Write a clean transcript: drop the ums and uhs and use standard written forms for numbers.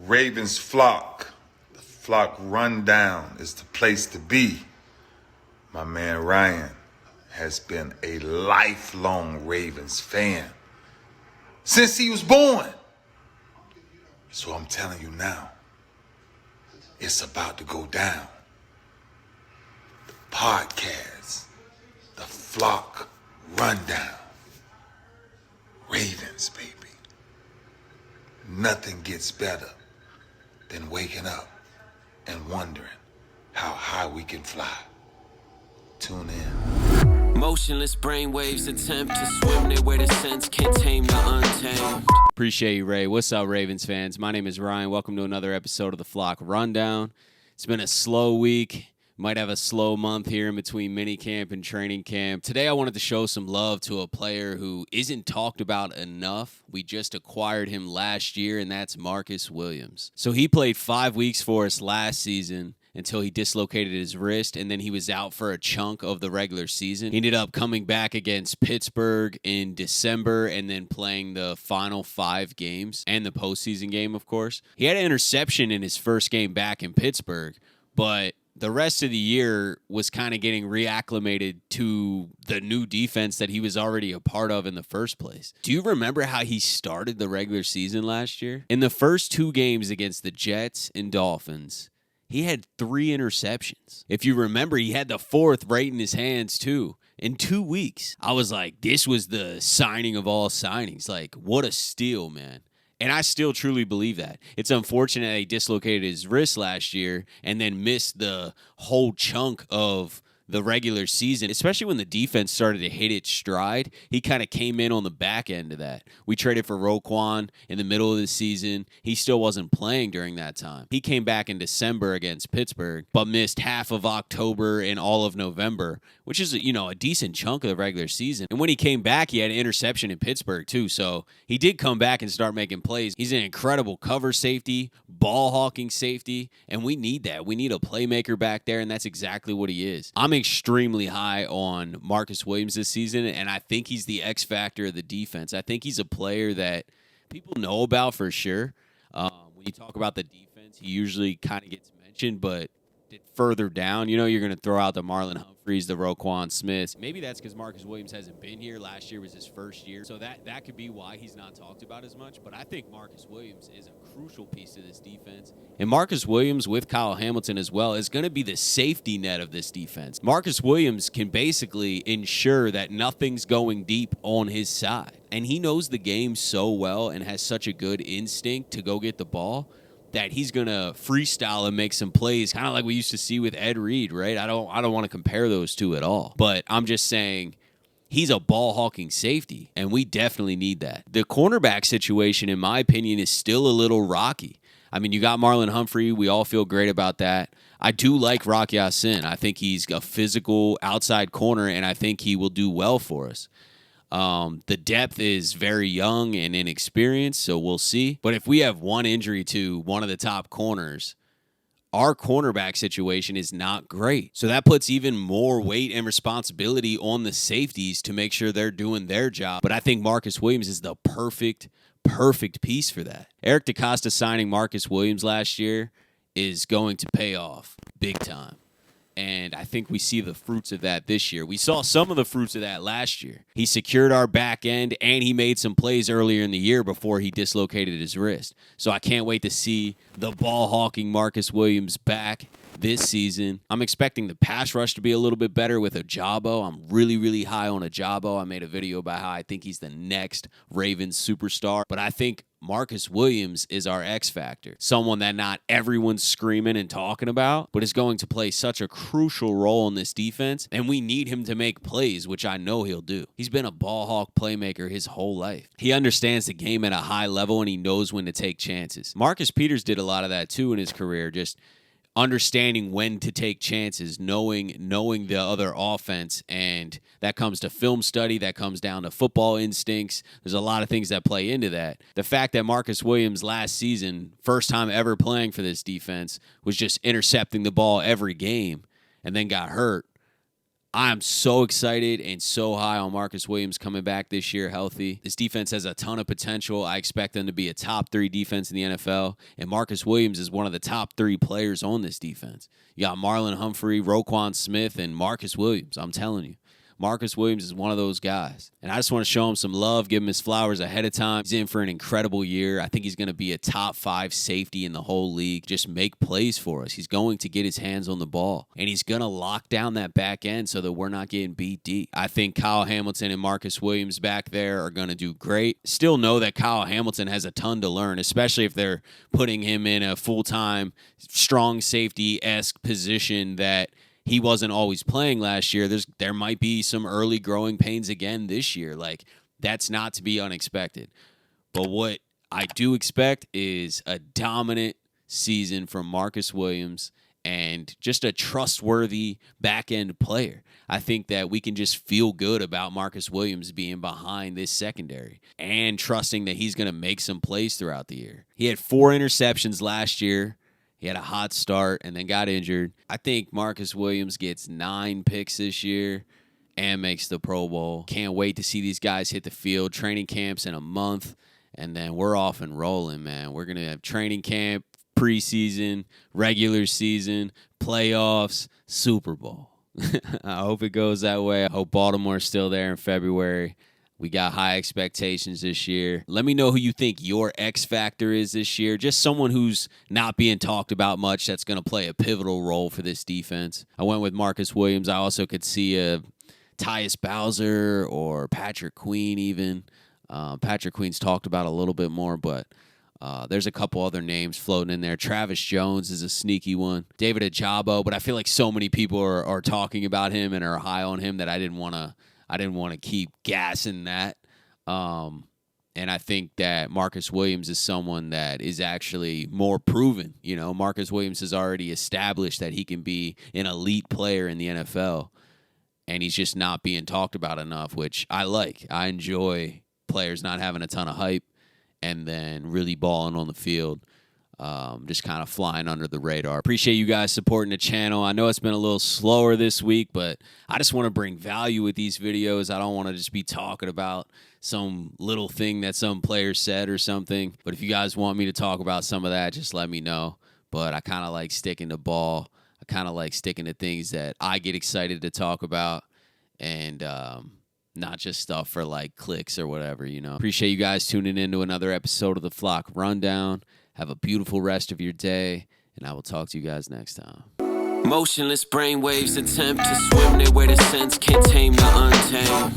Ravens flock. The flock rundown is the place to be. My man Ryan has been a lifelong Ravens fan since he was born. So I'm telling you now, it's about to go down. The podcast, the flock rundown. Ravens, baby. Nothing gets better than waking up and wondering how high we can fly. Tune in. Motionless brainwaves attempt to swim their way to sense, can't tame the untamed. Appreciate you, Ray. What's up, Ravens fans? My name is Ryan. Welcome to another episode of the Flock Rundown. It's been a slow week. Might have a slow month here in between minicamp and training camp. Today, I wanted to show some love to a player who isn't talked about enough. We just acquired him last year, and that's Marcus Williams. So he played 5 weeks for us last season until he dislocated his wrist, and then he was out for a chunk of the regular season. He ended up coming back against Pittsburgh in December and then playing the final 5 games and the postseason game, of course. He had an interception in his first game back in Pittsburgh, but the rest of the year was kind of getting reacclimated to the new defense that he was already a part of in the first place. Do you remember how he started the regular season last year? In the first 2 games against the Jets and Dolphins, he had 3 interceptions. If you remember, he had the 4th right in his hands, too. In 2 weeks, I was like, this was the signing of all signings. Like, what a steal, man. And I still truly believe that. It's unfortunate that he dislocated his wrist last year and then missed the whole chunk of the regular season, especially when the defense started to hit its stride. He kind of came in on the back end of that. We traded for Roquan in the middle of the season. He still wasn't playing during that time. He came back in December against Pittsburgh, but missed half of October and all of November, which is, a decent chunk of the regular season. And when he came back, he had an interception in Pittsburgh too. So he did come back and start making plays. He's an incredible cover safety, ball hawking safety, and we need that. We need a playmaker back there, and that's exactly what he is. I'm extremely high on Marcus Williams this season, and I think he's the X factor of the defense. I think he's a player that people know about for sure. When you talk about the defense, he usually kind of gets mentioned, but further down, you're going to throw out the Marlon Humphreys, the Roquan Smiths. Maybe that's because Marcus Williams hasn't been here. Last year was his first year, so that could be why he's not talked about as much. But I think Marcus Williams is a crucial piece of this defense. And Marcus Williams, with Kyle Hamilton as well, is going to be the safety net of this defense. Marcus Williams can basically ensure that nothing's going deep on his side. And he knows the game so well and has such a good instinct to go get the ball that he's going to freestyle and make some plays, kind of like we used to see with Ed Reed, right? I don't want to compare those two at all. But I'm just saying he's a ball-hawking safety, and we definitely need that. The cornerback situation, in my opinion, is still a little rocky. I mean, you got Marlon Humphrey. We all feel great about that. I do like Rocky Ya-Sin. I think he's a physical outside corner, and I think he will do well for us. The depth is very young and inexperienced, so we'll see. But if we have one injury to one of the top corners, our cornerback situation is not great. So that puts even more weight and responsibility on the safeties to make sure they're doing their job. But I think Marcus Williams is the perfect piece for that. Eric DeCosta signing Marcus Williams last year is going to pay off big time. And I think we see the fruits of that this year. We saw some of the fruits of that last year. He secured our back end, and he made some plays earlier in the year before he dislocated his wrist. So I can't wait to see the ball-hawking Marcus Williams back this season. I'm expecting the pass rush to be a little bit better with Ajabo. I'm really, really high on Ajabo. I made a video about how I think he's the next Ravens superstar. But I think Marcus Williams is our X factor, someone that not everyone's screaming and talking about, but is going to play such a crucial role in this defense, and we need him to make plays, which I know he'll do. He's been a ball hawk playmaker his whole life. He understands the game at a high level, and he knows when to take chances. Marcus Peters did a lot of that too in his career, just understanding when to take chances, knowing the other offense, and that comes to film study, that comes down to football instincts. There's a lot of things that play into that. The fact that Marcus Williams last season, first time ever playing for this defense, was just intercepting the ball every game and then got hurt, I'm so excited and so high on Marcus Williams coming back this year healthy. This defense has a ton of potential. I expect them to be a top 3 defense in the NFL, and Marcus Williams is one of the top 3 players on this defense. You got Marlon Humphrey, Roquan Smith, and Marcus Williams. I'm telling you. Marcus Williams is one of those guys. And I just want to show him some love, give him his flowers ahead of time. He's in for an incredible year. I think he's going to be a top 5 safety in the whole league. Just make plays for us. He's going to get his hands on the ball. And he's going to lock down that back end so that we're not getting beat deep. I think Kyle Hamilton and Marcus Williams back there are going to do great. Still know that Kyle Hamilton has a ton to learn, especially if they're putting him in a full-time, strong safety-esque position that he wasn't always playing last year. There might be some early growing pains again this year. Like, that's not to be unexpected. But what I do expect is a dominant season from Marcus Williams and just a trustworthy back-end player. I think that we can just feel good about Marcus Williams being behind this secondary and trusting that he's going to make some plays throughout the year. He had 4 interceptions last year. He had a hot start and then got injured. I think Marcus Williams gets 9 picks this year and makes the Pro Bowl. Can't wait to see these guys hit the field. Training camp's in a month, and then we're off and rolling, man. We're going to have training camp, preseason, regular season, playoffs, Super Bowl. I hope it goes that way. I hope Baltimore's still there in February. We got high expectations this year. Let me know who you think your X factor is this year. Just someone who's not being talked about much that's going to play a pivotal role for this defense. I went with Marcus Williams. I also could see a Tyus Bowser or Patrick Queen even. Patrick Queen's talked about a little bit more, but there's a couple other names floating in there. Travis Jones is a sneaky one. David Ajabo, but I feel like so many people are talking about him and are high on him that I didn't want to keep gassing that. And I think that Marcus Williams is someone that is actually more proven. You know, Marcus Williams has already established that he can be an elite player in the NFL, and he's just not being talked about enough, which I like. I enjoy players not having a ton of hype and then really balling on the field. Just kind of flying under the radar. Appreciate you guys supporting the channel. I know it's been a little slower this week, but I just want to bring value with these videos. I don't want to just be talking about some little thing that some player said or something. But if you guys want me to talk about some of that, just let me know. But I kind of like sticking to ball. I kind of like sticking to things that I get excited to talk about and not just stuff for like clicks or whatever, you know. Appreciate you guys tuning in to another episode of the Flock Rundown. Have a beautiful rest of your day, and I will talk to you guys next time. Motionless brainwaves attempt to swim their way to sense, can't tame the untamed.